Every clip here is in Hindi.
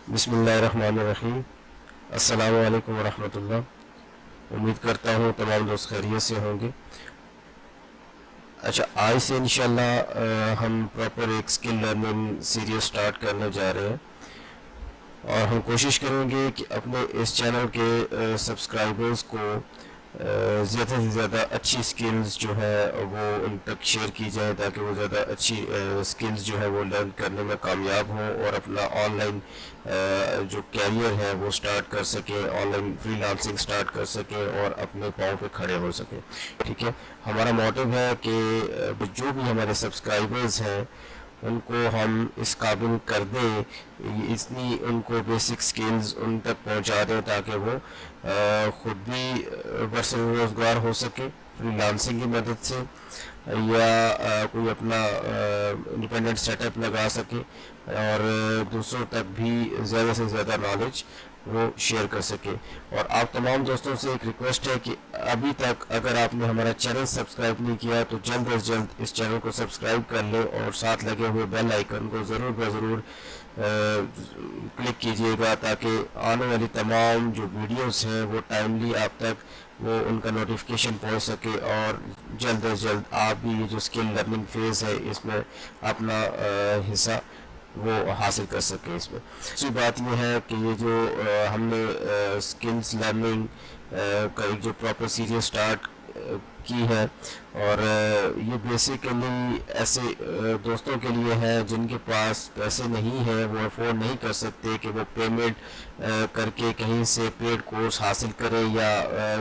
बिस्मिल्लाहिर्रहमानिर्रहीम। अस्सलामु अलैकुम वरहमतुल्लाह। उम्मीद करता हूँ तमाम दोस्त खैरियत से होंगे। अच्छा, आज से इंशाल्लाह हम प्रॉपर एक स्किल लर्निंग सीरीज स्टार्ट करने जा रहे हैं और हम कोशिश करेंगे कि अपने इस चैनल के सब्सक्राइबर्स को ज़्यादा से ज़्यादा अच्छी स्किल्स जो है वो उन तक शेयर की जाए ताकि वो ज़्यादा अच्छी स्किल्स जो है वो लर्न करने में कामयाब हों और अपना ऑनलाइन जो कैरियर है वो स्टार्ट कर सकें, ऑनलाइन फ्रीलांसिंग स्टार्ट कर सकें और अपने पाँव पे खड़े हो सकें। ठीक है, हमारा मोटिव है कि जो भी हमारे सब्सक्राइबर्स हैं उनको हम इस काबिल कर दें, इतनी उनको बेसिक स्किल्स उन तक पहुंचा दें ताकि वो ख़ुद भी बरसरोजगार हो सके फ्रीलांसिंग की मदद से या कोई अपना इंडिपेंडेंट सेटअप लगा सके और दूसरों तक भी ज़्यादा से ज़्यादा नॉलेज वो शेयर कर सके। और आप तमाम दोस्तों से एक रिक्वेस्ट है कि अभी तक अगर आपने हमारा चैनल सब्सक्राइब नहीं किया तो जल्द अज जल्द इस चैनल को सब्सक्राइब कर लें और साथ लगे हुए बेल आइकन को ज़रूर ज़रूर क्लिक कीजिएगा ताकि आने वाली तमाम जो वीडियोस हैं वो टाइमली आप तक वो उनका नोटिफिकेशन पहुंच सके और जल्द अज जल्द आप भी ये जो स्किल लर्निंग फेज़ है इसमें अपना हिस्सा वो हासिल कर सके। इसमें दूसरी बात यह है कि ये जो हमने स्किल्स लर्निंग का एक जो प्रॉपर सीरीज स्टार्ट की है और ये बेसिकली ऐसे दोस्तों के लिए है जिनके पास पैसे नहीं है, वो अफोर्ड नहीं कर सकते कि वो पेमेंट करके कहीं से पेड कोर्स हासिल करें या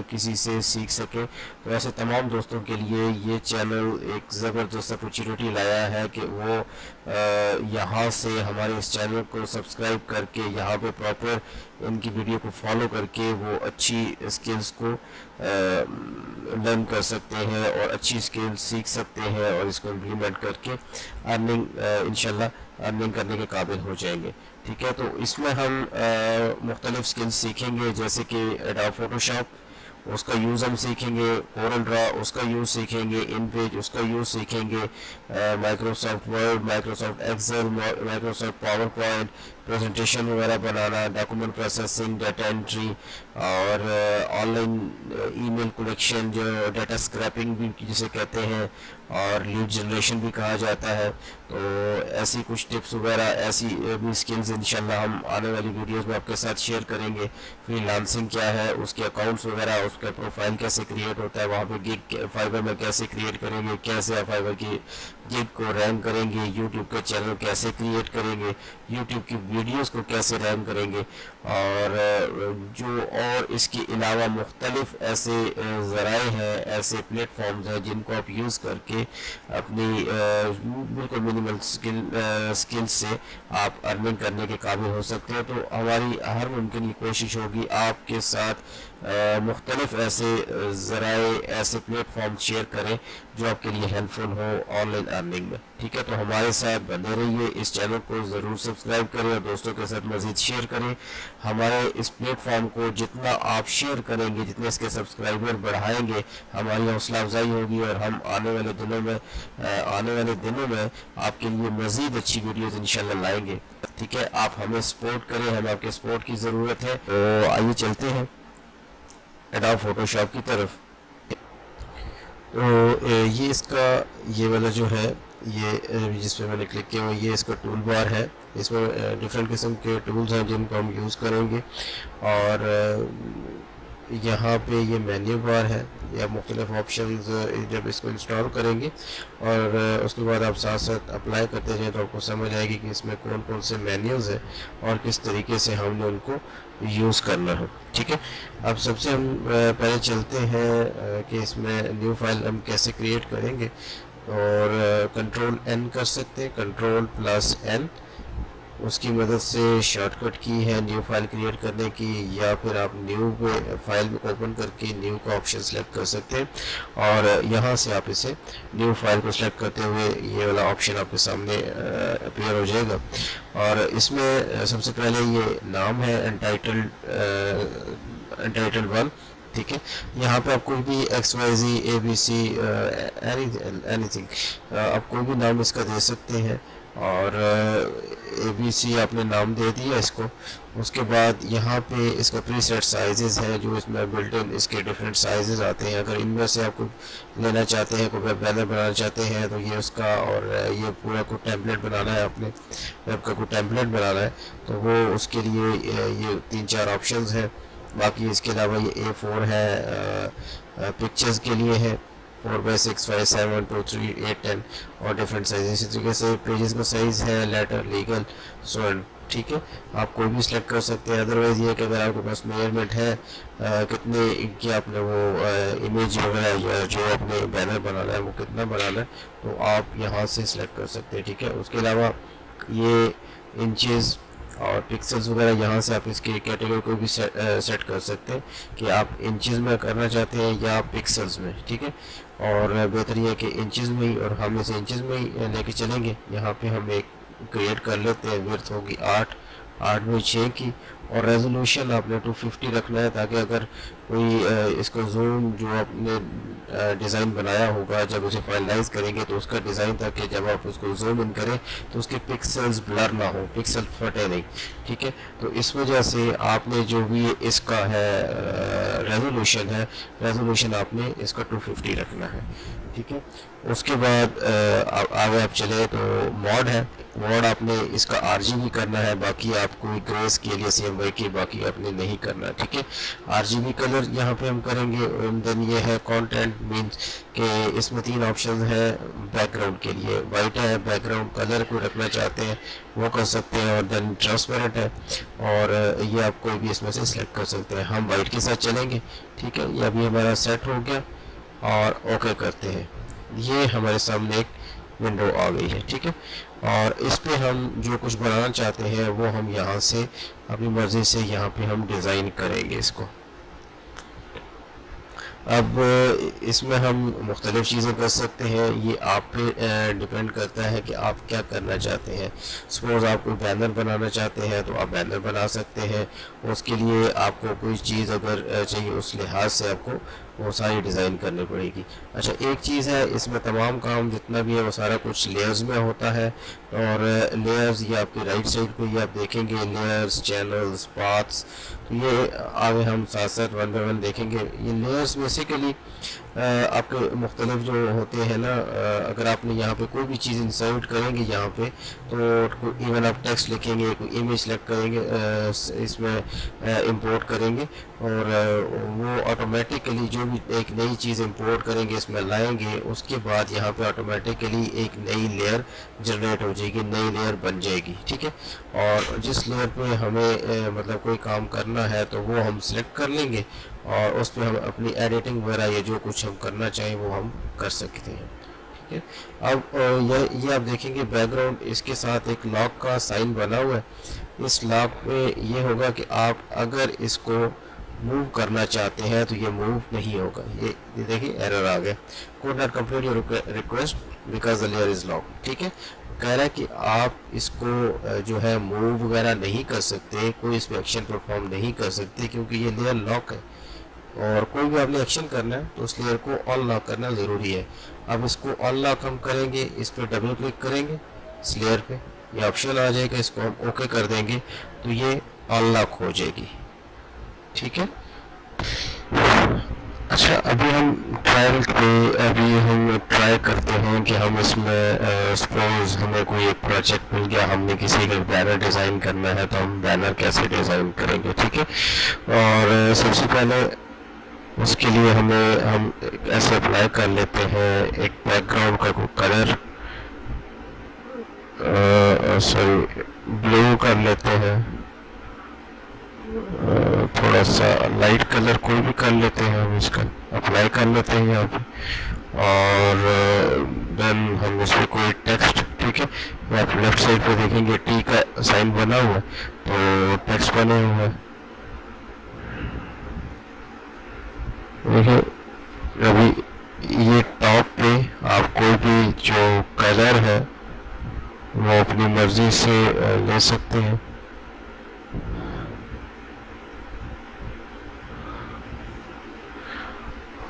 किसी से सीख सकें। तो ऐसे तमाम दोस्तों के लिए ये चैनल एक ज़बरदस्त अपॉर्चुनिटी लाया है कि वो यहाँ से हमारे इस चैनल को सब्सक्राइब करके यहाँ पे प्रॉपर इनकी वीडियो को फॉलो करके वो अच्छी स्किल्स को लर्न कर सकते हैं और अच्छी स्किल्स सीख सकते हैं और इसको इम्प्लीमेंट करके अर्निंग इंशाल्लाह अर्निंग करने के काबिल हो जाएंगे। ठीक है, तो इसमें हम मुख्तलिफ स्किल्स सीखेंगे जैसे कि एडोब फोटोशॉप, उसका यूज़ हम सीखेंगे, कोरल ड्रा उसका यूज़ सीखेंगे, इनपेज उसका यूज़ सीखेंगे, Microsoft Word, Microsoft Excel, Microsoft PowerPoint, presentation वगैरह बनाना, डॉक्यूमेंट प्रोसेसिंग, डाटा एंट्री और ऑनलाइन ईमेल कलेक्शन जो डाटा स्क्रैपिंग भी जिसे कहते हैं और लीड जनरेशन भी कहा जाता है। तो ऐसी कुछ टिप्स वगैरह ऐसी भी स्किल्स इंशाल्लाह हम आने वाली वीडियोस में आपके साथ शेयर करेंगे। फ्रीलांसिंग क्या है, उसके अकाउंट्स वगैरह, उसका प्रोफाइल कैसे क्रिएट होता है, वहाँ पे गिग फाइवर में कैसे क्रिएट करेंगे, कैसे आप फाइवर की गिग को रैंक करेंगे, यूट्यूब का चैनल कैसे क्रिएट करेंगे, यूट्यूब की वीडियोस को कैसे रैंक करेंगे और जो और इसके अलावा मुख्तलिफ ऐसे ज़राए हैं, ऐसे प्लेटफॉर्म्स हैं जिनको आप यूज़ करके अपनी बिल्कुल मिनिमल स्किल्स से आप अर्निंग करने के काबिल हो सकते हैं। तो हमारी हर मुमकिन कोशिश होगी आपके साथ मुख्तलिफ ऐसे ज़राए ऐसे प्लेटफॉर्म शेयर करें जो आपके लिए हेल्पफुल हो ऑनलाइन अर्निंग में। ठीक है, तो हमारे साथ बने रहिए, इस चैनल को ज़रूर सब्सक्राइब करें और दोस्तों के साथ मज़ीद शेयर करें। हमारे इस प्लेटफॉर्म को जितना आप शेयर करेंगे, जितने इसके सब्सक्राइबर बढ़ाएंगे, हमारी हौसला अफजाई होगी और हम आने वाले दिनों में आपके लिए मज़ीद अच्छी वीडियोस इंशाल्लाह लाएंगे। ठीक है, आप हमें सपोर्ट करें, हमें आपके सपोर्ट की ज़रूरत है। तो आइए चलते हैं एडोब फोटोशॉप की तरफ। तो ये इसका ये वाला जो है ये जिस पे मैंने क्लिक किया हुआ ये इसका टूल बार है। इसमें डिफरेंट किस्म के टूल्स हैं जिनको हम यूज़ करेंगे और यहाँ पे ये मेन्यू बार है या मुख्तलिफ ऑप्शन जब इसको इंस्टॉल करेंगे और उसके बाद आप साथ साथ अप्लाई करते जाएँ तो आपको समझ आएगी कि इसमें कौन कौन से मेन्यूज़ हैं और किस तरीके से हमने उनको यूज़ करना है। ठीक है, अब सबसे हम पहले चलते हैं कि इसमें न्यू फाइल हम कैसे क्रिएट करेंगे और कंट्रोल एन कर सकते हैं, कंट्रोल+N उसकी मदद से शॉर्टकट की है न्यू फाइल क्रिएट करने की, या फिर आप न्यू फाइल ओपन करके न्यू का ऑप्शन सेलेक्ट कर सकते हैं और यहाँ से आप इसे न्यू फाइल को सिलेक्ट करते हुए ये वाला ऑप्शन आपके सामने अपीयर हो जाएगा। और इसमें सबसे पहले ये नाम है एंटाइटल्ड 1। ठीक है, यहाँ पे आप कोई भी XYZ ABC एनीथिंग आप कोई भी नाम इसका दे सकते हैं। और ABC आपने नाम दे दिया इसको। उसके बाद यहाँ पे इसका प्रीसेट साइजेस है जो इसमें बिल्ट इन इसके डिफरेंट साइजेस आते हैं। अगर इनमें से आपको लेना चाहते हैं, कोई वेब बैनर बनाना चाहते हैं तो ये उसका, और ये पूरा कोई टेम्पलेट बनाना है, अपने वेब का कोई टेम्पलेट बनाना है तो वो उसके लिए ये 3-4 ऑप्शंस हैं। बाकी इसके अलावा ये A4 है, पिक्चर्स के लिए है 4x6, 5, 7, 2, 3, 8, 10 और डिफरेंट साइज। इसी तरीके से पेजेस का साइज़ है लेटर, लीगल, सो एंड। ठीक है, आप कोई भी सिलेक्ट कर सकते हैं। अदरवाइज़ ये कि अगर आपके पास मेजरमेंट है कितने की आपने वो इमेज वगैरह या जो अपने बैनर बनाना है वो कितना बनाना है तो आप यहाँ से सिलेक्ट कर सकते हैं। ठीक है, उसके अलावा ये इंचेस और पिक्सल्स वगैरह यहाँ से आप इसकी कैटेगरी को भी सेट कर सकते हैं कि आप इंचेस में करना चाहते हैं या पिक्सल्स में। ठीक है, और बेहतर यह है कि इंचेस में ही, और हम इसे इंचेस में ही लेके चलेंगे। यहाँ पे हम एक क्रिएट कर लेते हैं, विड्थ होगी 8 बाई 6 की, और रेजोल्यूशन आपने 250 रखना है ताकि अगर कोई इसको जूम जो आपने डिज़ाइन बनाया होगा जब उसे फाइनलाइज करेंगे तो उसका डिज़ाइन था कि जब आप उसको जूम इन करें तो उसके पिक्सल्स ब्लर ना हो, पिक्सल फटे नहीं। ठीक है, तो इस वजह से आपने जो भी इसका है रेजोल्यूशन है, रेजोल्यूशन आपने इसका 250 रखना है। ठीक है, उसके बाद आगे आप चले तो मॉड है। मॉड आपने इसका RGB करना है, बाकी आपको ग्रे स्केल या CMYK की बाकी आपने नहीं करना। ठीक है, RGB कलर यहाँ पे हम करेंगे। देन ये है कंटेंट, मींस कि इसमें 3 ऑप्शन है बैकग्राउंड के लिए। वाइट है, बैकग्राउंड कलर को रखना चाहते हैं वो कर सकते हैं, और देन ट्रांसपेरेंट है, और ये आप कोई भी इसमें से सिलेक्ट कर सकते हैं। हम वाइट के साथ चलेंगे। ठीक है, ये अभी हमारा सेट हो गया और ओके करते हैं। ये हमारे सामने एक विंडो आ गई है। ठीक है, और इस पे हम जो कुछ बनाना चाहते हैं वो हम यहाँ से अपनी मर्ज़ी से यहाँ पे हम डिज़ाइन करेंगे इसको। अब इसमें हम मुख्तलिफ़ चीज़ें कर सकते हैं, ये आप पे डिपेंड करता है कि आप क्या करना चाहते हैं। सपोज़ आप कोई बैनर बनाना चाहते हैं तो आप बैनर बना सकते हैं। उसके लिए आपको कोई चीज़ अगर चाहिए उस लिहाज से आपको वो सारी डिज़ाइन करनी पड़ेगी। अच्छा, एक चीज़ है, इसमें तमाम काम जितना भी है वो सारा कुछ लेयर्स में होता है, और लेयर्स ये आपके राइट साइड पे ये आप देखेंगे, लेयर्स, चैनल्स, पाथ्स। तो ये आगे हम साथ साथ 1 बाय 1 देखेंगे। ये लेयर्स बेसिकली आपके मुख्तलिफ जो होते हैं ना, अगर आपने यहाँ पे कोई भी चीज़ इंसर्ट करेंगे यहाँ पे तो इवन आप टेक्स्ट लिखेंगे, कोई इमेज सेलेक्ट करेंगे, इसमें इंपोर्ट करेंगे, और वो ऑटोमेटिकली जो भी एक नई चीज़ इंपोर्ट करेंगे इसमें लाएंगे, उसके बाद यहाँ पे ऑटोमेटिकली एक नई लेयर जनरेट हो जाएगी, नई लेयर बन जाएगी। ठीक है, और जिस लेयर पे हमें मतलब कोई काम करना है तो वो हम सिलेक्ट कर लेंगे, और उस पर हम अपनी एडिटिंग वगैरह या जो कुछ हम करना चाहें वो हम कर सकते हैं। ठीक है, अब ये आप देखेंगे बैकग्राउंड इसके साथ एक लॉक का साइन बना हुआ है। इस लॉक में ये होगा कि आप अगर इसको मूव करना चाहते हैं तो ये मूव नहीं होगा। ये देखिए एरर आ गया, code not complete your request because the layer is lock. ठीक है, कह रहा है कि आप इसको जो है मूव वगैरह नहीं कर सकते, कोई इस पर एक्शन परफॉर्म नहीं कर सकते क्योंकि ये लेयर लॉक है, और कोई भी आपने एक्शन करना है तो उस लेयर को अनलॉक करना ज़रूरी है। अब इसको अनलॉक हम करेंगे, इस पर डबल क्लिक करेंगे, इस लेयर पे ये ऑप्शन आ जाएगा, इसको हम ओके कर देंगे तो ये अनलॉक हो जाएगी। ठीक है, अच्छा अभी हम ट्राई करते हैं कि हम इसमें सपोज हमें कोई एक प्रोजेक्ट मिल गया, हमने किसी का बैनर डिज़ाइन करना है तो हम बैनर कैसे डिज़ाइन करेंगे। ठीक है, और सबसे पहले उसके लिए हम ऐसे अप्लाई कर लेते हैं एक बैकग्राउंड का कोई कलर, सॉरी ब्लू कर लेते हैं, थोड़ा सा लाइट कलर कोई भी कर लेते हैं, हम इसका अप्लाई कर लेते हैं यहाँ पे, और देन हम इसमें कोई टेक्स्ट, ठीक है, आप लेफ्ट साइड पे देखेंगे टी का साइन बना हुआ है तो टेक्स्ट बने हुआ है। देखिए अभी ये टॉप पे आप कोई भी जो कलर है वो अपनी मर्जी से ले सकते हैं।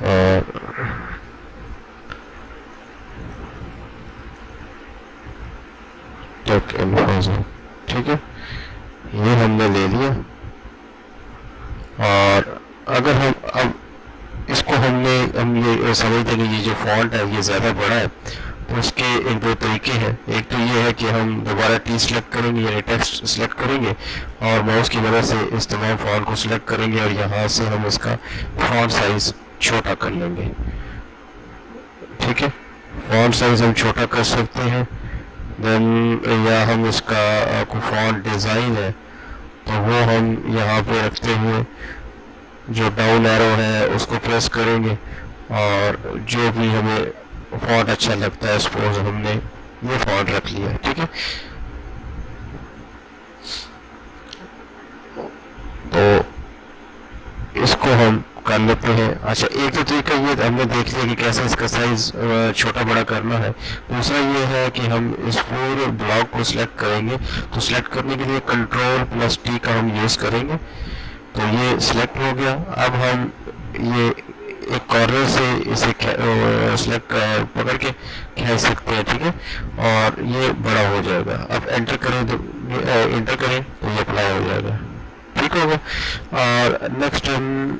और हमने ले लिया। और अगर हम अब इसको हम ये समझते हैं कि ये जो फॉन्ट है ये ज़्यादा बड़ा है, तो उसके एक दो तरीके हैं। एक तो ये है कि हम दोबारा टी सेलेक्ट करेंगे, यानी टेक्स्ट सेलेक्ट करेंगे और माउस की मदद से इस तमाम फॉन्ट को सिलेक्ट करेंगे और यहाँ से हम इसका फॉन्ट साइज़ छोटा कर लेंगे। ठीक है, फॉन्ट साइज़ हम छोटा कर सकते हैं। देन या हम इसका कोई फॉन्ट डिज़ाइन है तो वो हम यहाँ पे रखते हुए जो डाउन एरो है उसको प्रेस करेंगे और जो भी हमें फॉन्ट अच्छा लगता है, सपोज हमने ये फॉन्ट रख लिया। ठीक है, तो इसको हम कर लेते हैं। अच्छा, एक तो तरीका ये हमने देख लिया कि कैसे इसका साइज छोटा बड़ा करना है। दूसरा ये है कि हम इस पूरे ब्लॉक को सिलेक्ट करेंगे, तो सिलेक्ट करने के लिए Ctrl+T का हम यूज़ करेंगे। तो ये सिलेक्ट हो गया। अब हम ये एक कॉर्नर से इसे सिलेक्ट पकड़ के खींच सकते हैं। ठीक है, और ये बड़ा हो जाएगा। अब एंटर करें तो ये अप्लाई हो जाएगा। ठीक होगा। और नेक्स्ट हम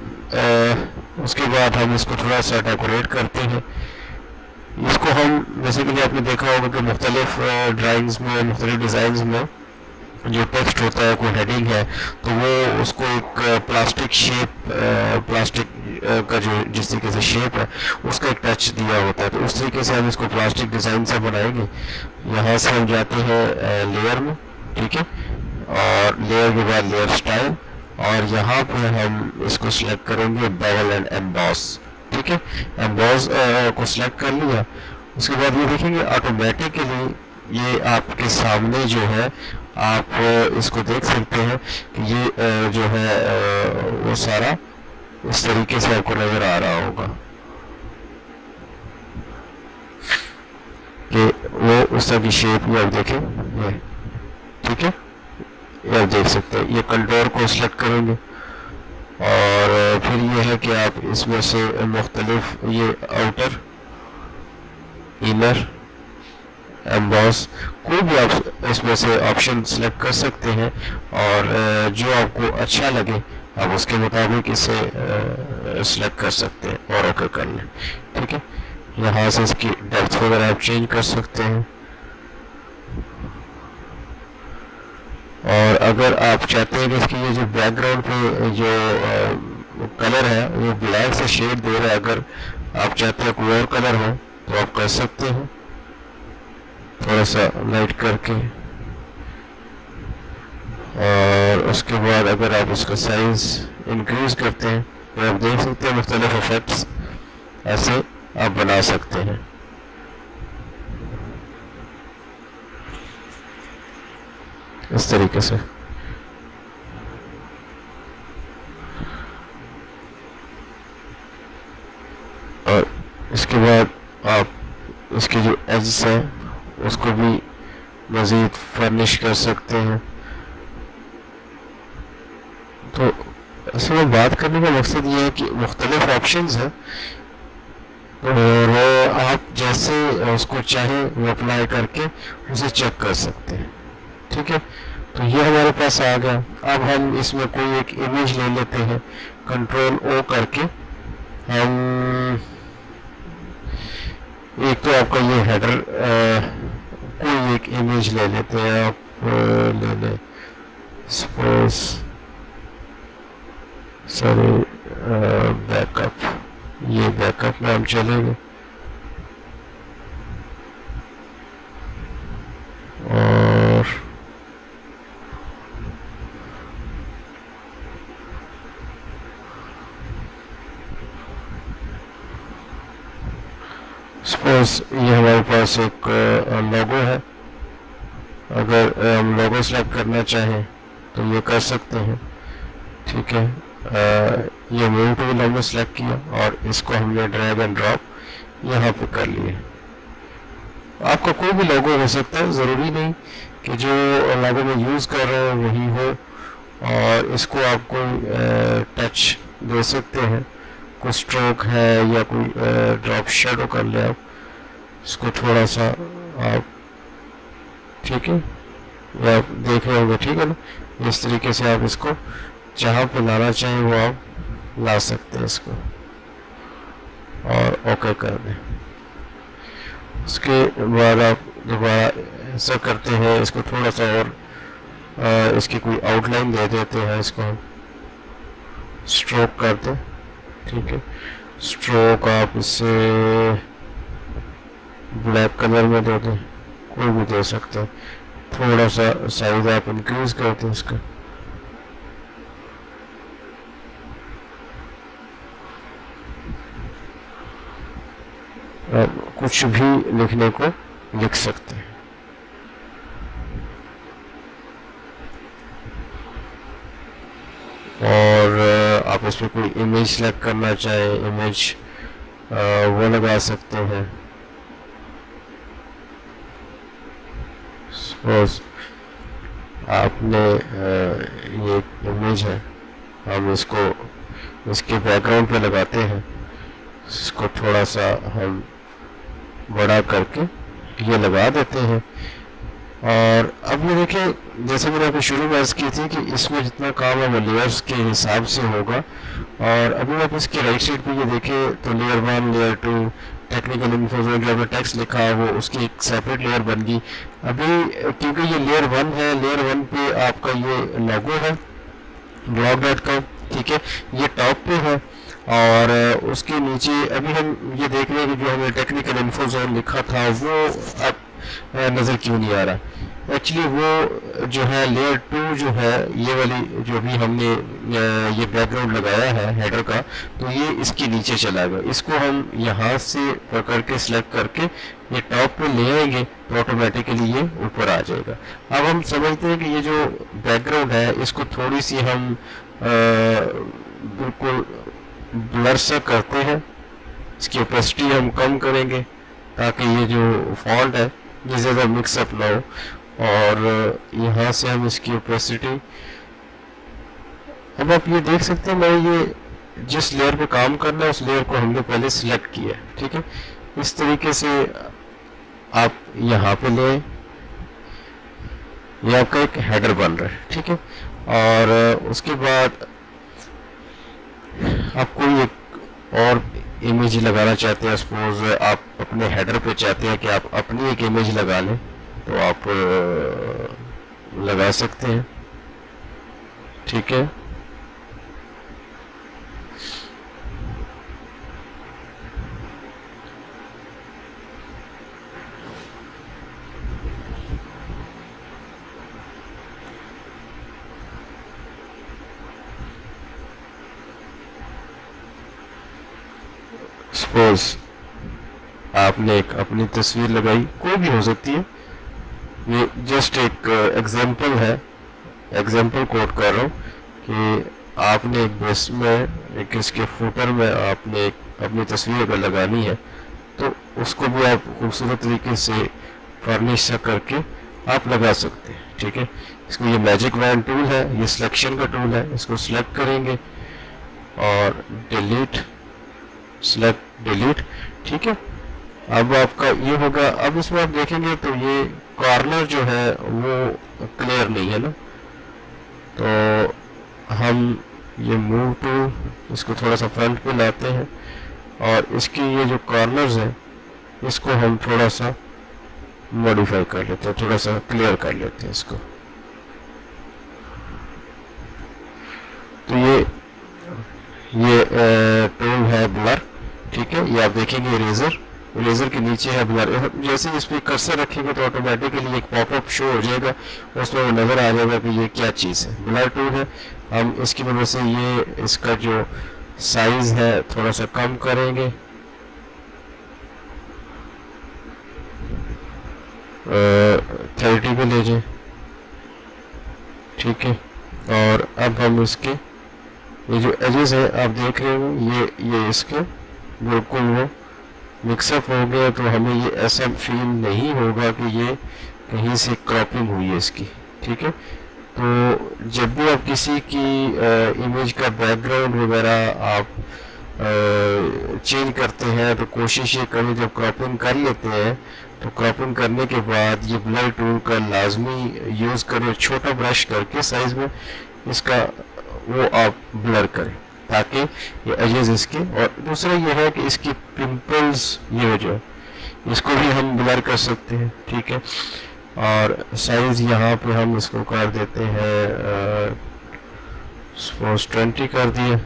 उसके बाद हम इसको थोड़ा सा डेकोरेट करते हैं। इसको हम बेसिकली आपने देखा होगा कि मुख्तलिफ ड्राइंग्स में, मुख्तलिफ डिज़ाइंस में जो टेक्स्ट होता है, कोई हेडिंग है, तो वो उसको एक प्लास्टिक शेप, प्लास्टिक का जो जिस तरीके से शेप है उसका एक टच दिया होता है। तो उस तरीके से हम इसको प्लास्टिक डिज़ाइन से बनाएंगे। यहाँ से हम जाते हैं लेयर में। ठीक है, और लेयर के बाद लेयर स्टाइल, और यहाँ पे हम इसको सिलेक्ट करेंगे बेवल एंड एम्बॉस। ठीक है, एम्बॉस को सिलेक्ट कर लिया। उसके बाद ये देखेंगे ऑटोमेटिकली ये आपके सामने जो है, आप इसको देख सकते हैं कि ये जो है वो सारा इस तरीके से आपको नज़र आ रहा होगा कि वो उस तरह की शेप में आप देखें ये। ठीक है, ये आप देख सकते हैं। ये कंटूर को सिलेक्ट करेंगे और फिर ये है कि आप इसमें से मुख्तलिफ ये आउटर, इनर, एम्बॉस, कोई भी आप इसमें से ऑप्शन सेलेक्ट कर सकते हैं और जो आपको अच्छा लगे आप उसके मुताबिक इसे सिलेक्ट कर सकते हैं और ओके कर लें। ठीक है, यहाँ से इसकी डेप्थ वगैरह आप चेंज कर सकते हैं। और अगर आप चाहते हैं कि इसकी ये जो बैकग्राउंड पे जो कलर है वो ब्लैक से शेड दे रहा है, अगर आप चाहते हैं कोई और कलर हो तो आप कर सकते हैं, थोड़ा सा लाइट करके। और उसके बाद अगर आप उसका साइज इंक्रीज करते हैं तो आप देख सकते हैं मुख्तलिफ इफेक्ट्स ऐसे आप बना सकते हैं। इस तरीके से और इसके बाद आप इसके जो एजेस हैं उसको भी मज़ीद फर्निश कर सकते हैं। तो असल में बात करने का मकसद ये है कि मुख्तलिफ ऑप्शंस हैं और आप जैसे उसको चाहें वो अप्लाई करके उसे चेक कर सकते हैं। ठीक है, तो ये हमारे पास आ गया। अब हम इसमें कोई एक इमेज ले लेते हैं, Ctrl+O करके हम एक तो आपका ये हेडर कोई एक इमेज ले लेते हैं। आप ले लें सपोज सॉरी बैकअप, ये बैकअप में हम चलेंगे और सपोज ये हमारे पास एक लोगो है। अगर हम लोगो सेलेक्ट करना चाहें तो ये कर सकते हैं। ठीक है, ये मूव टूल हमने सेलेक्ट किया और इसको हमने ड्रैग एंड ड्रॉप यहाँ पे कर लिए। आपका कोई भी लोगो हो सकता है, ज़रूरी नहीं कि जो लोगो में यूज़ कर रहे हो वही हो। और इसको आप कोई टच दे सकते हैं, कोई स्ट्रोक है या कोई ड्रॉप शेडो कर ले आप इसको थोड़ा सा आप। ठीक है, ये आप देख रहे होंगे। ठीक है ना, इस तरीके से आप इसको जहाँ पे लाना चाहें वो आप ला सकते हैं इसको, और ओके कर दें। उसके बाद आप दोबारा ऐसा करते हैं, इसको थोड़ा सा और इसकी कोई आउटलाइन दे देते हैं, इसको हम स्ट्रोक कर दें। ठीक है, स्ट्रोक आप इससे ब्लैक कलर में दे दें, कोई भी दे सकते हैं। थोड़ा सा साइज आप इंक्रीज कर दें इसका। आप कुछ भी लिखने को लिख सकते हैं। और आप इसमें कोई इमेज सेलेक्ट करना चाहे, इमेज वो लगा सकते हैं। सपोज आपने ये इमेज है, हम इसको इसके बैकग्राउंड पे लगाते हैं, इसको थोड़ा सा हम बड़ा करके ये लगा देते हैं। और अब ये देखिए, जैसे मैंने आपको शुरू में अर्ज की थी कि इसमें जितना काम है वो लेयर्स के हिसाब से होगा। और अभी आप इसके राइट साइड पे ये देखें तो layer 1, layer 2, technical info zone, जो आपने टेक्स्ट लिखा है वो उसकी एक सेपरेट लेयर बन गई। अभी क्योंकि ये लेयर 1 है, लेयर 1 पे आपका ये लोगो है blog.com, ठीक है, ये टॉप पे है। और उसके नीचे अभी हम ये देख रहे हैं कि जो हमने टेक्निकल इन्फो जोन लिखा था वो अब नज़र क्यों नहीं आ रहा। एक्चुअली वो जो है लेयर 2 जो है, ये वाली जो भी हमने ये बैकग्राउंड लगाया है हेडर का, तो ये इसके नीचे चला गया। इसको हम यहाँ से पकड़ के सिलेक्ट करके ये टॉप पे ले आएंगे तो ऑटोमेटिकली ये ऊपर आ जाएगा। अब हम समझते हैं कि ये जो बैकग्राउंड है इसको थोड़ी सी हम बिल्कुल ब्लर सा करते हैं, इसकी ओपेसिटी हम कम करेंगे ताकि ये जो फॉन्ट है ये ज़्यादा मिक्सअप ना हो। और यहाँ से हम इसकी ओपेसिटी, अब आप ये देख सकते हैं, मैं ये जिस लेयर पे काम करना है उस लेयर को हमने पहले सिलेक्ट किया है। ठीक है, इस तरीके से आप यहाँ पे ले, ये आपका एक हेडर बन रहा है। ठीक है, और उसके बाद आप कोई एक और इमेज लगाना चाहते हैं, सपोज आप अपने हेडर पे चाहते हैं कि आप अपनी एक इमेज लगा लें, तो आप लगा सकते हैं। ठीक है, सपोज आपने एक अपनी तस्वीर लगाई, कोई भी हो सकती है, ये जस्ट एक एग्जांपल है, एग्जांपल कोट कर रहा हूँ कि आपने एक बेस में एक इसके फुटर में आपने एक अपनी तस्वीर अगर लगानी है तो उसको भी आप खूबसूरत तरीके से फर्निश सा करके आप लगा सकते हैं। ठीक है, इसको ये मैजिक वैन टूल है, ये सिलेक्शन का टूल है, इसको सिलेक्ट करेंगे और डिलीट, सिलेक्ट डिलीट। ठीक है, अब आपका ये होगा। अब इसमें आप देखेंगे तो ये कॉर्नर जो है वो क्लियर नहीं है ना, तो हम ये मूव टू, इसको थोड़ा सा फ्रंट पे लाते हैं और इसकी ये जो कॉर्नर्स हैं इसको हम थोड़ा सा मॉडिफाई कर लेते हैं, थोड़ा सा क्लियर कर लेते हैं इसको। तो ये टूल है ब्लर। ठीक है, ये आप देखेंगे इरेजर, इरेजर के नीचे है ब्लर। जैसे इस पर कर्सर रखेंगे तो ऑटोमेटिकली एक पॉपअप शो हो जाएगा, उसमें वो नज़र आ जाएगा कि ये क्या चीज़ है। ब्लर टूल है, हम इसकी वजह से ये इसका जो साइज है थोड़ा सा कम करेंगे, 30 पे ले जाए। ठीक है, और अब हम इसके ये जो एजेस है आप देख रहे हो, ये इसके बिल्कुल वो मिक्सअप हो गया, तो हमें ये ऐसा फील नहीं होगा कि ये कहीं से क्रॉपिंग हुई है इसकी। ठीक है, तो जब भी आप किसी की इमेज का बैकग्राउंड वगैरह आप चेंज करते हैं तो कोशिश ये करें, जब क्रॉपिंग कर लेते हैं तो क्रॉपिंग करने के बाद ये ब्लर टूल का लाजमी यूज़ करें, छोटा ब्रश करके साइज में इसका वो आप ब्लर करें ताकि ये एजेस इसके। और दूसरा ये है कि इसकी पिंपल्स ये जो है इसको भी हम ब्लर कर सकते हैं, ठीक है। और साइज यहाँ पे हम इसको कर देते हैं सपोज 20 कर दिए,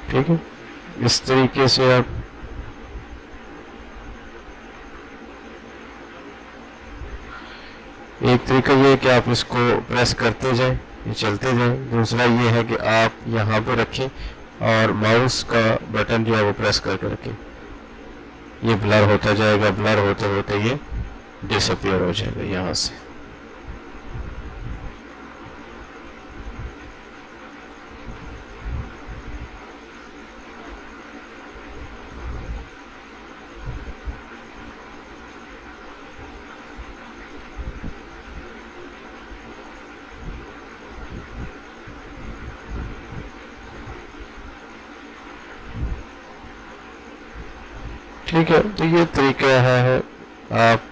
ठीक है। इस तरीके से आप एक तरीका ये है कि आप इसको प्रेस करते जाएं, ये चलते जाएं। दूसरा ये है कि आप यहाँ पे रखें और माउस का बटन जो है वो प्रेस करके रखें, ये ब्लर होता जाएगा, ब्लर होते होते ये डिसअपियर हो जाएगा यहाँ से। ठीक है, तो ये तरीका है आप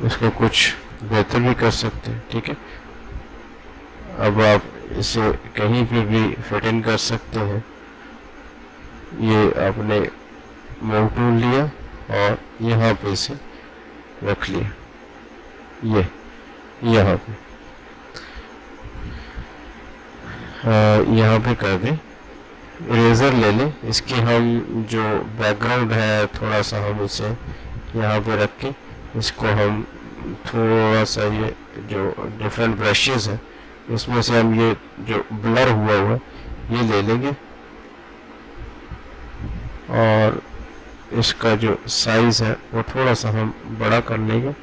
इसको कुछ बेहतर भी कर सकते हैं, ठीक है। अब आप इसे कहीं पे भी फिट इन कर सकते हैं। ये आपने मूव टूल लिया और यहाँ पे इसे रख लिया, ये यहाँ पे यहाँ पे कर दें। इरेज़र ले लें, इसकी हम जो बैकग्राउंड है थोड़ा सा हम इसे यहाँ पे रख के इसको हम थोड़ा सा ये जो डिफरेंट ब्रशेस हैं इसमें से हम ये जो ब्लर हुआ हुआ ये ले लेंगे और इसका जो साइज है वो थोड़ा सा हम बड़ा कर लेंगे।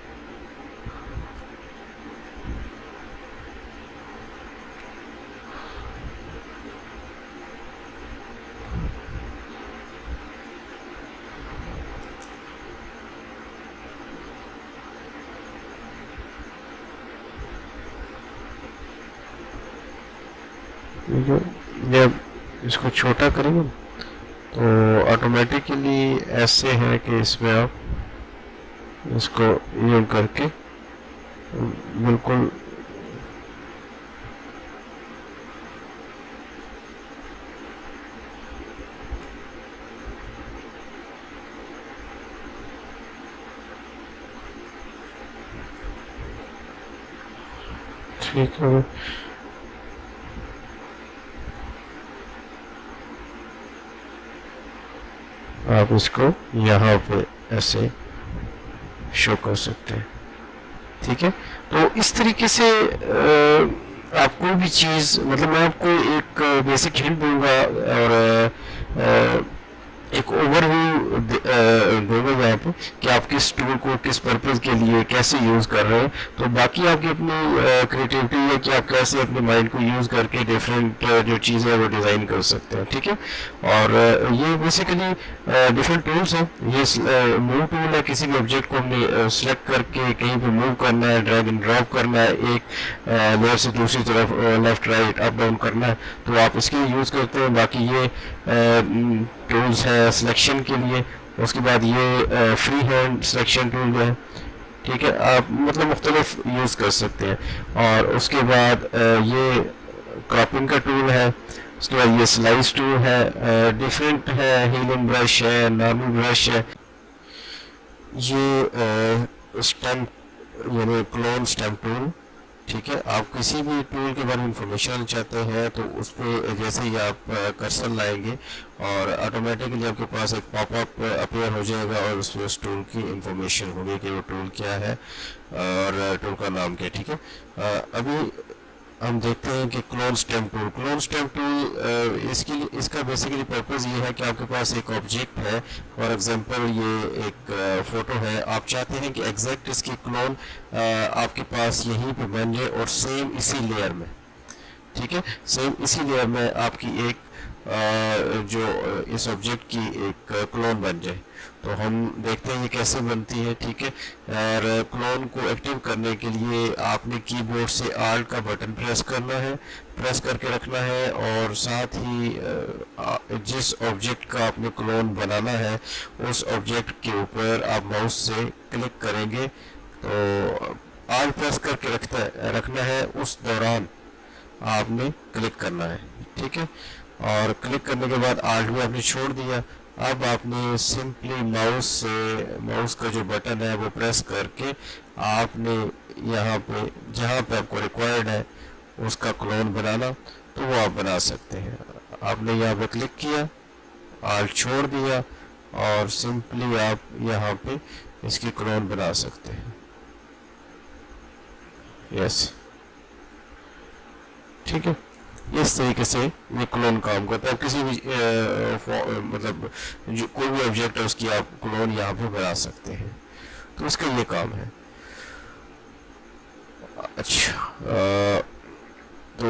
जब इसको छोटा करेंगे तो ऑटोमेटिकली ऐसे है कि इसमें आप इसको यूं करके बिल्कुल ठीक है। आप इसको यहाँ पे ऐसे शो कर सकते हैं, ठीक है। तो इस तरीके से आप कोई भी चीज़, मतलब मैं आपको एक बेसिक हिंट दूंगा और एक ओवरव्यू दूंगा यहाँ पे कि आप किस टूल को किस पर्पज़ के लिए कैसे यूज़ कर रहे हैं। तो बाकी आपकी अपनी क्रिएटिविटी है कि आप कैसे अपने माइंड को यूज़ करके डिफरेंट जो चीज़ें हैं वो डिज़ाइन कर सकते हैं, ठीक है। और ये बेसिकली डिफरेंट टूल्स हैं। ये मूव टूल है, किसी भी ऑब्जेक्ट को हमने सेलेक्ट करके कहीं पे मूव करना है, ड्रैग एंड ड्रॉप करना है, एक लेयर से दूसरी तरफ लेफ्ट राइट अप डाउन करना है तो आप इसके लिए यूज़ करते हैं। बाकी ये टूल्स है सिलेक्शन के लिए। उसके बाद ये फ्री हैंड सिलेक्शन टूल है, ठीक है। आप मतलब मुख्तलिफ यूज़ कर सकते हैं। और उसके बाद ये क्रॉपिंग का टूल है। उसके बाद ये स्लाइस टूल है, डिफरेंट है, हीलिंग ब्रश है, नॉर्मल ब्रश है। ये स्टैम्प यानी क्लोन स्टैम्प टूल, ठीक है। आप किसी भी टूल के बारे में इंफॉर्मेशन चाहते हैं तो उस पर जैसे ही आप कर्सर लाएंगे और ऑटोमेटिकली आपके पास एक पॉपअप अपीयर हो जाएगा और उसमें उस टूल की इंफॉर्मेशन होगी कि वो टूल क्या है और टूल का नाम क्या, ठीक है। अभी हम देखते हैं कि clone stamp tool. Clone stamp tool इसका बेसिकली पर्पज़ ये है कि आपके पास एक ऑब्जेक्ट है, फॉर एग्जांपल ये एक फ़ोटो है, आप चाहते हैं कि एग्जैक्ट इसकी क्लोन आपके पास यहीं पे बन जाए और सेम इसी लेयर में, ठीक है, सेम इसी लेयर में आपकी एक जो इस ऑब्जेक्ट की एक क्लोन बन जाए। तो हम देखते हैं ये कैसे बनती है। ठीक है, और क्लोन को एक्टिव करने के लिए आपने कीबोर्ड से आल्ट का बटन प्रेस करना है, प्रेस करके रखना है, और साथ ही जिस ऑब्जेक्ट का आपने क्लोन बनाना है उस ऑब्जेक्ट के ऊपर आप माउस से क्लिक करेंगे। तो आल्ट प्रेस करके रखना है, उस दौरान आपने क्लिक करना है। ठीक है, और क्लिक करने के बाद आल्ट भी आपने छोड़ दिया। अब आपने सिंपली माउस का जो बटन है वो प्रेस करके आपने यहाँ पे जहाँ पे आपको रिक्वायर्ड है उसका क्लोन बनाना, तो वो आप बना सकते हैं। आपने यहाँ पे क्लिक किया, आल्ट छोड़ दिया, और सिंपली आप यहाँ पे इसकी क्लोन बना सकते हैं। यस, ठीक है, इस तरीके से ये क्लोन काम करता है। किसी भी मतलब जो कोई भी ऑब्जेक्ट है उसकी आप क्लोन यहाँ पे बना सकते हैं। तो इसका ये काम है। अच्छा, तो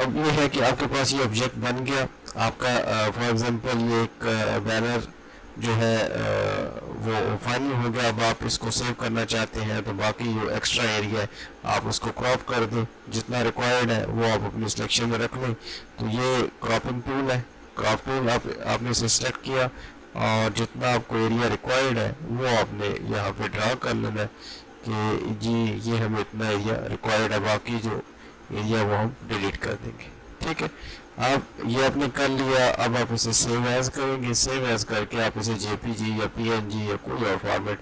अब ये है कि आपके पास ये ऑब्जेक्ट बन गया आपका। फॉर एग्जांपल ये एक बैनर जो है वो फाइनल हो गया। अब आप इसको सेव करना चाहते हैं तो बाकी जो एक्स्ट्रा एरिया है आप उसको क्रॉप कर दें, जितना रिक्वायर्ड है वो आप अपनी सिलेक्शन में रख लें। तो ये क्रॉपिंग टूल है, क्रॉप टूल आपने इसे सेलेक्ट किया, और जितना आपको एरिया रिक्वायर्ड है वो आपने यहाँ पे ड्रा कर लेना है कि जी ये हमें इतना एरिया रिक्वायर्ड है, बाकी जो एरिया वो हम डिलीट कर देंगे। ठीक है, आप ये आपने कर लिया। अब आप इसे सेव एज करेंगे। सेव एज करके आप इसे जेपीजी या पीएनजी या कोई और फॉर्मेट,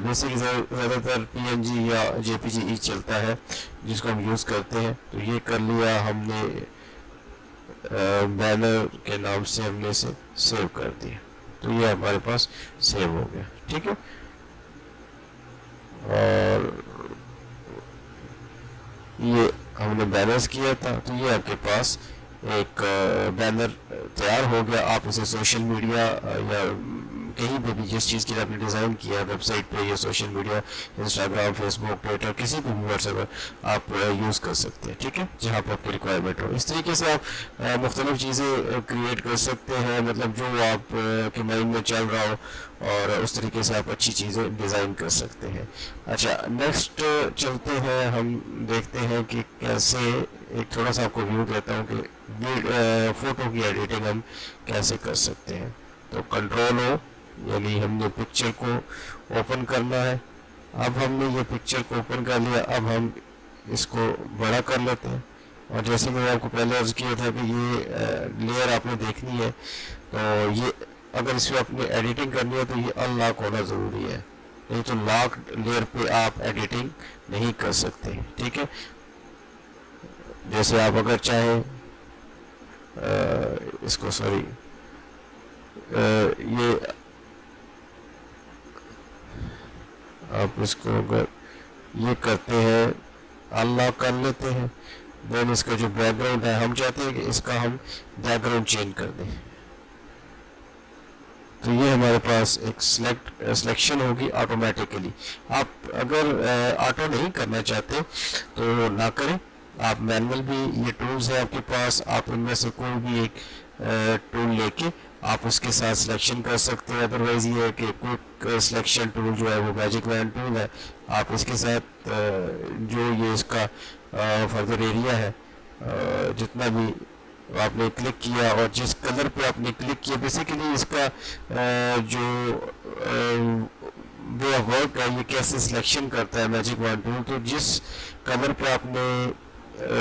बेसिकली ज़्यादातर पीएनजी या जेपीजी ही चलता है जिसको हम यूज़ करते हैं। तो ये कर लिया हमने, बैनर के नाम से हमने इसे सेव कर दिया। तो ये हमारे पास सेव हो गया। ठीक है, और ये हमने बैनर्स किया था, तो ये आपके पास एक बैनर तैयार हो गया। आप इसे सोशल मीडिया या कहीं पे भी जिस चीज़ के लिए आपने डिज़ाइन किया है, वेबसाइट पे या social media, Instagram, Facebook, Twitter, किसी भी व्हाट्सएप आप यूज़ कर सकते हैं। ठीक है, जहाँ पर आपकी रिक्वायरमेंट हो। इस तरीके से आप मुख्तलिफ चीज़ें क्रिएट कर सकते हैं, मतलब जो आप के माइंड में चल रहा हो, और उस तरीके से आप अच्छी चीज़ें डिज़ाइन कर सकते हैं। अच्छा, नेक्स्ट चलते हैं, हम देखते हैं कि कैसे, एक थोड़ा सा आपको व्यू देता हूँ कि फ़ोटो की एडिटिंग हम कैसे कर सकते हैं। तो कंट्रोल हो, यानी हमने पिक्चर को ओपन करना है। अब हमने ये पिक्चर को ओपन कर लिया, अब हम इसको बड़ा कर लेते हैं। और जैसे मैंने आपको पहले अर्ज किया था कि ये लेयर आपने देखनी है, तो ये अगर इसमें आपने एडिटिंग करनी है तो ये अनलॉक होना ज़रूरी है, नहीं तो लॉक लेयर पे आप एडिटिंग नहीं कर सकते। ठीक है, जैसे आप अगर चाहें इसको, सॉरी, ये आप इसको अगर ये करते हैं, अनलॉक कर लेते हैं, देन इसका जो बैकग्राउंड है हम चाहते हैं कि इसका हम बैकग्राउंड चेंज कर दें। तो ये हमारे पास एक सिलेक्शन होगी ऑटोमेटिकली। आप अगर ऑटो नहीं करना चाहते तो ना करें, आप मैनुअल भी, ये टूल्स है आपके पास, आप इनमें से कोई भी एक टूल लेके आप उसके साथ सिलेक्शन कर सकते हैं। अदरवाइज ये है कि क्विक सिलेक्शन टूल जो है वो मैजिक लैंड टूल है, आप इसके साथ जो ये इसका फर्दर एरिया है, जितना भी आपने क्लिक किया और जिस कलर पे आपने क्लिक किया, बेसिकली इसका जो वे ऑफ वर्क है, ये कैसे सिलेक्शन करता है मैजिक लैंड टूल। तो जिस कलर पे आपने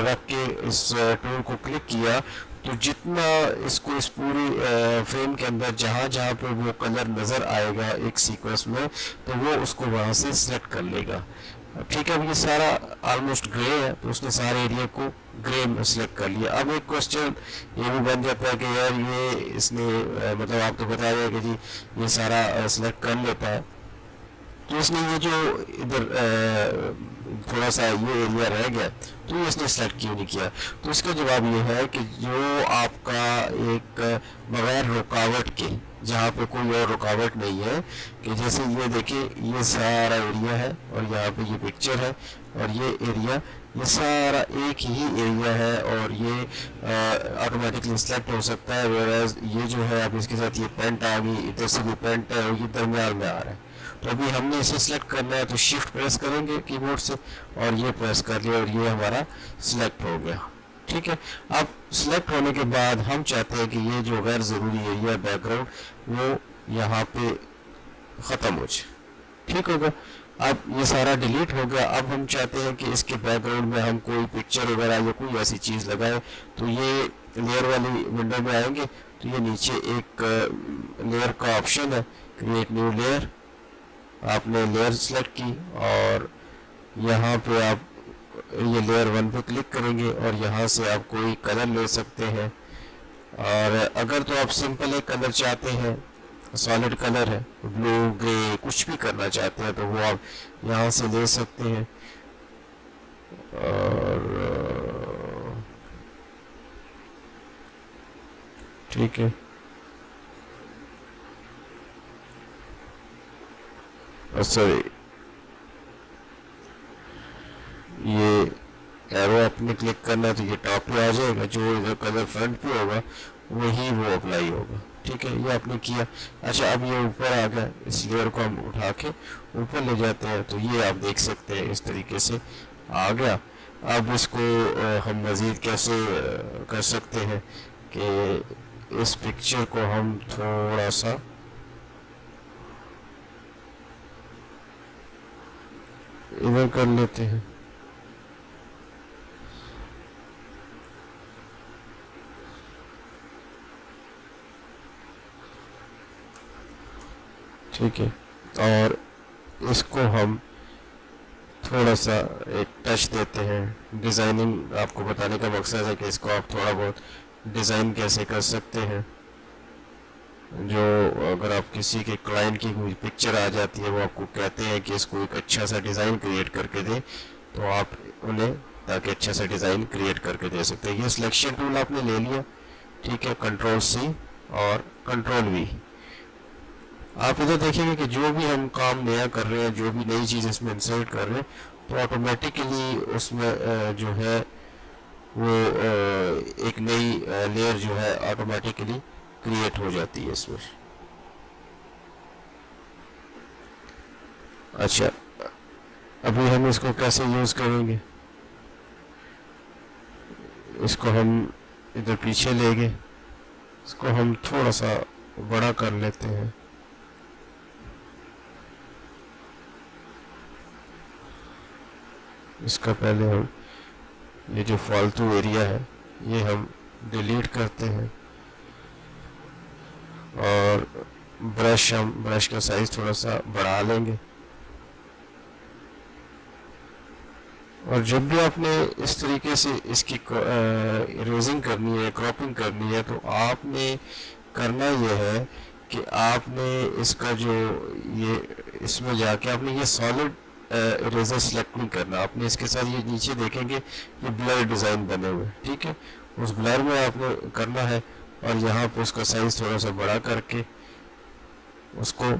रख के इस टूल को क्लिक किया, तो जितना इसको इस पूरी फ्रेम के अंदर जहाँ जहाँ पे वो कलर नज़र आएगा एक सीक्वेंस में, तो वो उसको वहाँ से सिलेक्ट कर लेगा। ठीक है, अब ये सारा ऑलमोस्ट ग्रे है, तो उसने सारे एरिया को ग्रे में सिलेक्ट कर लिया। अब एक क्वेश्चन ये भी बन जाता है कि यार ये इसने मतलब आप तो बता रहे हैं कि जी ये सारा सिलेक्ट कर लेता है, तो इसने ये जो इधर थोड़ा सा ये एरिया रह गया, तो ये इसने सेलेक्ट क्यों नहीं किया। तो इसका जवाब ये है कि जो आपका एक बगैर रुकावट के जहाँ पे कोई और रुकावट नहीं है। कि जैसे ये देखिए ये सारा एरिया है और यहाँ पे ये पिक्चर है और ये एरिया, ये सारा एक ही एरिया है और ये ऑटोमेटिकली सिलेक्ट हो सकता है। वेराज ये जो है अब इसके साथ ये पेंट आ गई, इधर से भी पेंट है और ये दरमियान में आ रहा है। तो अभी हमने इसे सिलेक्ट करना है तो शिफ्ट प्रेस करेंगे कीबोर्ड से और ये प्रेस कर लिया और ये हमारा सिलेक्ट हो गया। ठीक है, अब सिलेक्ट होने के बाद हम चाहते हैं कि ये जो गैर ज़रूरी एरिया बैकग्राउंड वो यहाँ पे ख़त्म हो जाए। ठीक होगा, अब ये सारा डिलीट हो गया। अब हम चाहते हैं कि इसके बैकग्राउंड में हम कोई पिक्चर वगैरह या कोई ऐसी चीज़ लगाएं। तो ये लेयर वाली विंडो में आएंगे तो ये नीचे एक लेयर का ऑप्शन है, क्रिएट न्यू लेयर। आपने लेयर सेलेक्ट की और यहाँ पे आप ये लेयर 1 पे क्लिक करेंगे और यहाँ से आप कोई कलर ले सकते हैं। और अगर तो आप सिंपल एक कलर चाहते हैं, सॉलिड कलर है, ब्लू ग्रे कुछ भी करना चाहते हैं तो वो आप यहाँ से ले सकते हैं। और ठीक है, सॉरी ये एरो आपने क्लिक करना है तो ये टॉप पे आ जाएगा, जो इधर कलर फ्रंट पे होगा वही वो अप्लाई होगा। ठीक है, ये आपने किया। अच्छा, अब ये ऊपर आ गया, इस लेयर को हम उठा के ऊपर ले जाते हैं तो ये आप देख सकते हैं इस तरीके से आ गया। अब इसको हम मज़ीद कैसे कर सकते हैं कि इस पिक्चर को हम थोड़ा सा इधर कर लेते हैं। ठीक है, और इसको हम थोड़ा सा एक टच देते हैं। डिज़ाइनिंग आपको बताने का मकसद है कि इसको आप थोड़ा बहुत डिज़ाइन कैसे कर सकते हैं। जो अगर आप किसी के क्लाइंट की कोई पिक्चर आ जाती है, वो आपको कहते हैं कि इसको एक अच्छा सा डिज़ाइन क्रिएट करके दें, तो आप उन्हें ताकि अच्छा सा डिज़ाइन क्रिएट करके दे सकते हैं। ये सिलेक्शन टूल आपने ले लिया, ठीक है, कंट्रोल सी और कंट्रोल वी। आप इधर देखेंगे कि जो भी हम काम नया कर रहे हैं, जो भी नई चीज़ इसमें इंसर्ट कर रहे हैं, तो ऑटोमेटिकली उसमें जो है वो एक नई लेयर जो है ऑटोमेटिकली क्रिएट हो जाती है इसमें। अच्छा, अभी हम इसको कैसे यूज़ करेंगे, इसको हम इधर पीछे लेंगे, इसको हम थोड़ा सा बड़ा कर लेते हैं। इसका पहले हम ये जो फालतू एरिया है ये हम डिलीट करते हैं और हम ब्रश का साइज थोड़ा सा बढ़ा लेंगे। और जब भी आपने इस तरीके से इसकी इरेजिंग करनी है, क्रॉपिंग करनी है, तो आपने करना यह है कि आपने इसका जो ये इसमें जाके आपने ये सॉलिड इरेजर सेलेक्ट नहीं करना। आपने इसके साथ ये नीचे देखेंगे ये ब्लर डिज़ाइन बने हुए, ठीक है, उस ब्लर में आपने करना है और यहाँ पे उसका साइज थोड़ा सा बड़ा करके उसको,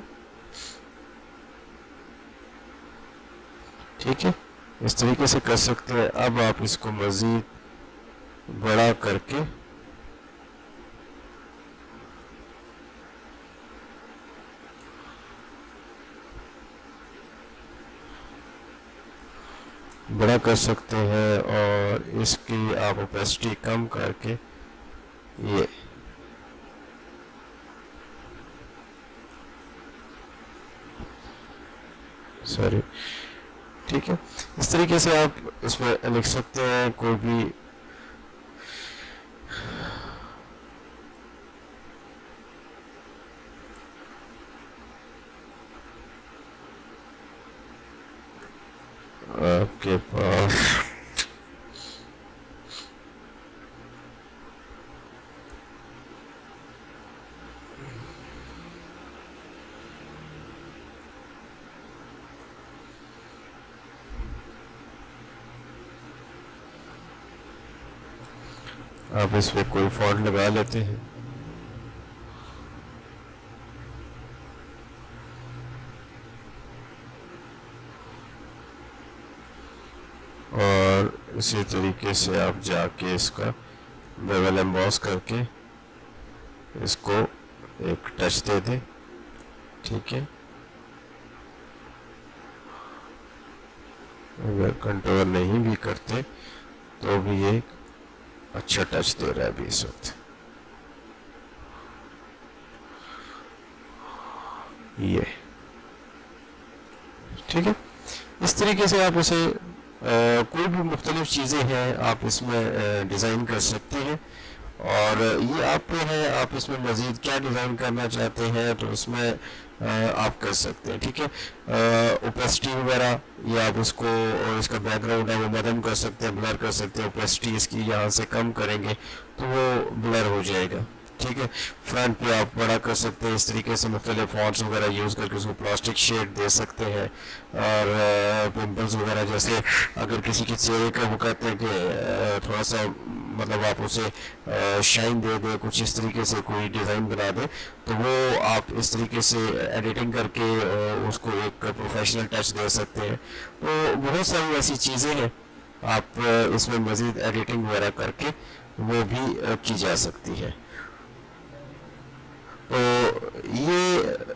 ठीक है, इस तरीके से कर सकते हैं। अब आप इसको मज़ीद बड़ा करके बड़ा कर सकते हैं और इसकी आप ओपेसिटी कम करके ये सॉरी, ठीक है, इस तरीके से आप इसमें लिख सकते हैं कोई भी आपके पास आप इसमें कोई फॉन्ट लगा लेते हैं। और इसी तरीके से आप जाके इसका बेवल एम्बॉस करके इसको एक टच दे दें। ठीक है, अगर कंट्रोल नहीं भी करते तो भी ये अच्छा टच दे रहा है अभी इस वक्त। ये ठीक है, इस तरीके से आप उसे कोई भी मुख्तलिफ चीज़ें हैं आप इसमें डिज़ाइन कर सकते हैं। और ये आप पे है, आप इसमें मज़ीद क्या डिज़ाइन करना चाहते हैं तो इसमें आप कर सकते हैं। ठीक है, ओपेसिटी वगैरह ये आप इसको, और इसका बैकग्राउंड है वो मदम कर सकते हैं, ब्लर कर सकते हैं। ओपेसिटी इसकी यहाँ से कम करेंगे तो वो ब्लर हो जाएगा। ठीक है, फ्रंट पे आप बड़ा कर सकते हैं, इस तरीके से मुख्तलिफ फॉन्ट्स वगैरह यूज़ करके उसको प्लास्टिक शेड दे सकते हैं। और पिंपल्स वगैरह जैसे अगर किसी के चेहरे का वो कहते हैं कि थोड़ा सा मतलब आप उसे शाइन दे दें, कुछ इस तरीके से कोई डिज़ाइन बना दें, तो वो आप इस तरीके से एडिटिंग करके उसको एक प्रोफेशनल टच दे सकते हैं। तो बहुत सारी ऐसी चीज़ें हैं, आप इसमें मज़ीद एडिटिंग वगैरह करके वो भी की जा सकती है। तो ये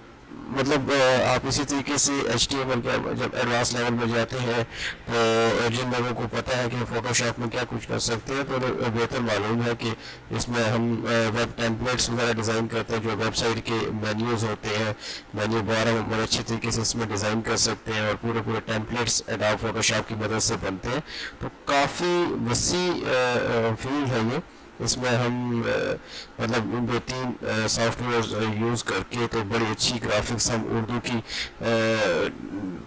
मतलब आप इसी तरीके से HTML के जब एडवांस लेवल में जाते हैं तो जिन लोगों को पता है कि फ़ोटोशॉप में क्या कुछ कर सकते हैं तो बेहतर मालूम है कि इसमें हम वेब टेम्पलेट्स वगैरह डिज़ाइन करते हैं। जो वेबसाइट के मेन्यूज़ होते हैं, मेन्यू बार हम बड़े अच्छे तरीके से इसमें डिज़ाइन कर सकते हैं और पूरे पूरे टेम्पलेट्स एडोब फ़ोटोशॉप की मदद से बनते हैं। तो काफ़ी वसी फील्ड है ये। इसमें हम मतलब दो तीन सॉफ्टवेयर यूज़ करके तो बड़ी अच्छी ग्राफिक्स हम उर्दू की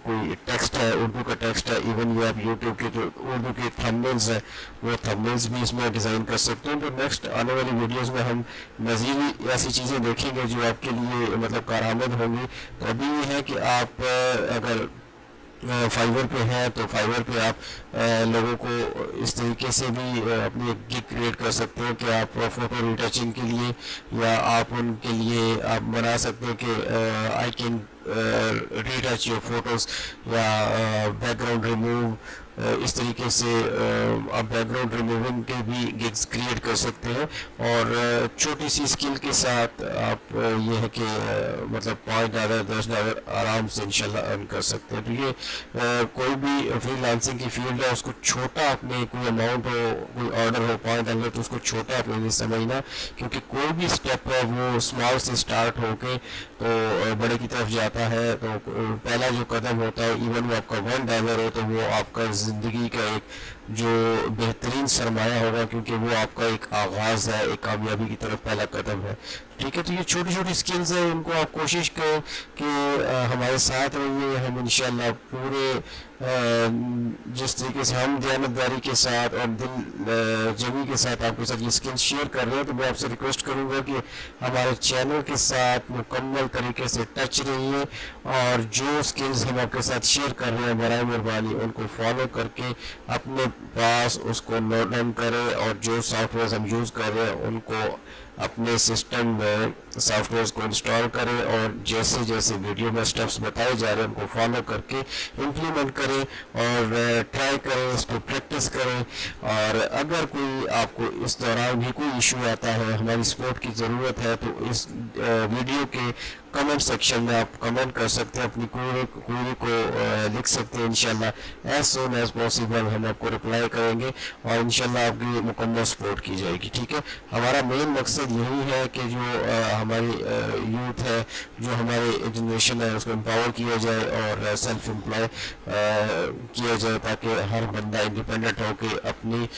कोई टेक्स्ट है, उर्दू का टेक्स्ट है, इवन ये आप यूट्यूब के जो उर्दू के थंबनेल्स हैं वो थंबनेल्स भी इसमें डिज़ाइन कर सकते हैं। तो नेक्स्ट आने वाली वीडियोस में हम मज़ीद ऐसी चीज़ें देखेंगे जो आपके लिए मतलब कारआमद होंगी। तो अभी ये है कि आप अगर फाइवर पे है तो फाइवर पे आप लोगों को इस तरीके से भी अपनी एक गिग क्रिएट कर सकते हैं कि आप फ़ोटो रिटचिंग के लिए या आप उनके लिए आप बना सकते हैं कि I can retouch your photos या बैकग्राउंड रिमूव, इस तरीके से आप बैकग्राउंड रिमूविंग के भी गिग्स क्रिएट कर सकते हैं। और छोटी सी स्किल के साथ आप ये है कि मतलब $5 $10 आराम से इंशाल्लाह अर्न कर सकते हैं। तो ये कोई भी फ्रीलांसिंग की फील्ड है उसको छोटा अपने कोई अमाउंट हो, कोई ऑर्डर हो $5 तो उसको छोटा अपने लिए समझना, क्योंकि कोई भी स्टेप है वो स्मॉल से स्टार्ट होके तो बड़े की तरफ जाता है। तो पहला जो कदम होता है इवन वो आपका $1 हो तो वो आपका ज़िंदगी का एक जो बेहतरीन सरमाया होगा, क्योंकि वो आपका एक आगाज़ है, एक कामयाबी की तरफ पहला कदम है। ठीक है, तो ये छोटी छोटी स्किल्स हैं, उनको आप कोशिश करें कि हमारे साथ रहिए। हम इंशाल्लाह पूरे जिस तरीके से हम दयानतदारी के साथ और दिल जमी के साथ आपके साथ ये स्किल्स शेयर कर रहे हैं, तो मैं आपसे रिक्वेस्ट करूँगा कि हमारे चैनल के साथ मुकम्मल तरीके से टच रहिए और जो स्किल्स हम आपके साथ शेयर कर रहे हैं बराए मेहरबानी उनको फॉलो करके अपने पास उसको नोट डाउन करें, और जो सॉफ्टवेयर हम यूज़ कर रहे हैं उनको अपने सिस्टम में सॉफ्टवेयर को इंस्टॉल करें और जैसे जैसे वीडियो में स्टेप्स बताए जा रहे हैं उनको फॉलो करके इम्प्लीमेंट करें और ट्राई करें, इसको प्रैक्टिस करें। और अगर कोई आपको इस दौरान भी कोई इशू आता है, हमारी सपोर्ट की ज़रूरत है, तो इस वीडियो के कमेंट सेक्शन में आप कमेंट कर सकते हैं, अपनी क्वेरी को लिख सकते हैं। इंशाल्लाह एज सून एज पॉसिबल हम आपको रिप्लाई करेंगे और इंशाल्लाह आपकी मुकम्मल सपोर्ट की जाएगी। ठीक है, हमारा मेन मकसद यही है कि जो हमारी यूथ है, जो हमारी जनरेशन है, उसको एम्पावर किया जाए और सेल्फ एम्प्लॉय किया जाए, ताकि हर बंदा इंडिपेंडेंट हो के अपनी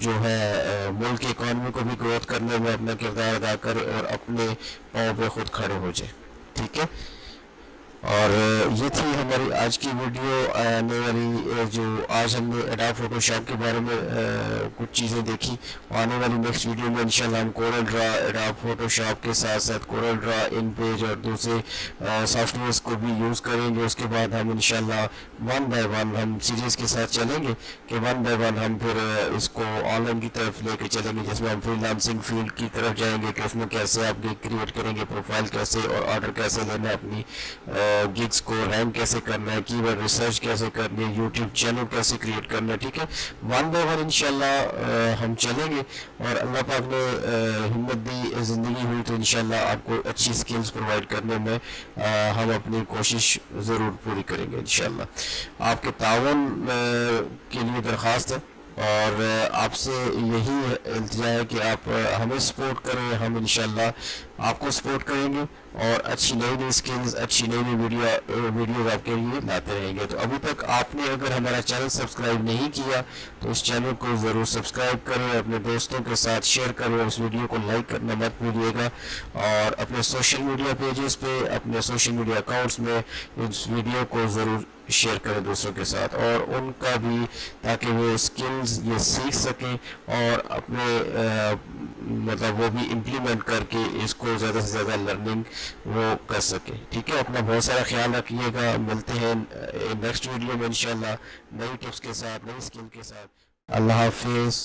जो है मुल्क की इकॉनमी को भी ग्रोथ करने में अपना किरदार अदा करे और अपने पाँव पे खुद खड़े हो जाए। ठीक है, और ये थी हमारी आज की वीडियो। आने वाली जो आज हमने एडोब फोटोशॉप के बारे में कुछ चीज़ें देखी, आने वाली नेक्स्ट वीडियो में इंशाल्लाह हम कोरल ड्रा, एडोब फोटोशॉप के साथ साथ कोरल ड्रा, इन पेज और दूसरे सॉफ्टवेयर्स को भी यूज़ करेंगे। उसके बाद हम इंशाल्लाह वन बाय वन हम सीरीज़ के साथ चलेंगे कि वन बाय वन हम फिर इसको ऑनलाइन की तरफ लेके चलेंगे, जिसमें हम फ्रीलांसिंग फील्ड की तरफ जाएंगे कि उसमें कैसे आप गिग क्रिएट करेंगे, प्रोफाइल कैसे और ऑर्डर कैसे लेना है अपनी गिग्स को रैंक कैसे करना है, कीवर्ड रिसर्च कैसे करनी है, यूट्यूब चैनल कैसे क्रिएट करना है। ठीक है, वन बाय वन इंशाल्लाह हम चलेंगे, और अल्लाह पाक ने हिम्मत दी, ज़िंदगी हुई तो इंशाल्लाह आपको अच्छी स्किल्स प्रोवाइड करने में हम अपनी कोशिश ज़रूर पूरी करेंगे इंशाल्लाह। आपके ताउन के लिए दरख्वास्त है, और आपसे यही इल्तिजा है कि आप हमें सपोर्ट करें, हम इंशाल्लाह आपको सपोर्ट करेंगे और अच्छी नई नई स्किल्स, अच्छी नई नई वीडियोज़ आपके लिए लाते रहेंगे। तो अभी तक आपने अगर हमारा चैनल सब्सक्राइब नहीं किया तो इस चैनल को ज़रूर सब्सक्राइब करें, अपने दोस्तों के साथ शेयर करें, और इस वीडियो को लाइक करना मत भूलिएगा, और अपने सोशल मीडिया पेजेस पे, अपने सोशल मीडिया अकाउंट्स में इस वीडियो को ज़रूर शेयर करें दूसरों के साथ, और उनका भी, ताकि वो स्किल्स ये सीख सकें और अपने मतलब वो भी इम्प्लीमेंट करके इसको ज़्यादा से ज़्यादा लर्निंग वो कर सके। ठीक है, अपना बहुत सारा ख्याल रखिएगा, मिलते हैं नेक्स्ट वीडियो में इंशाल्लाह नई टिप्स के साथ, नई स्किल के साथ। अल्लाह हाफिज़।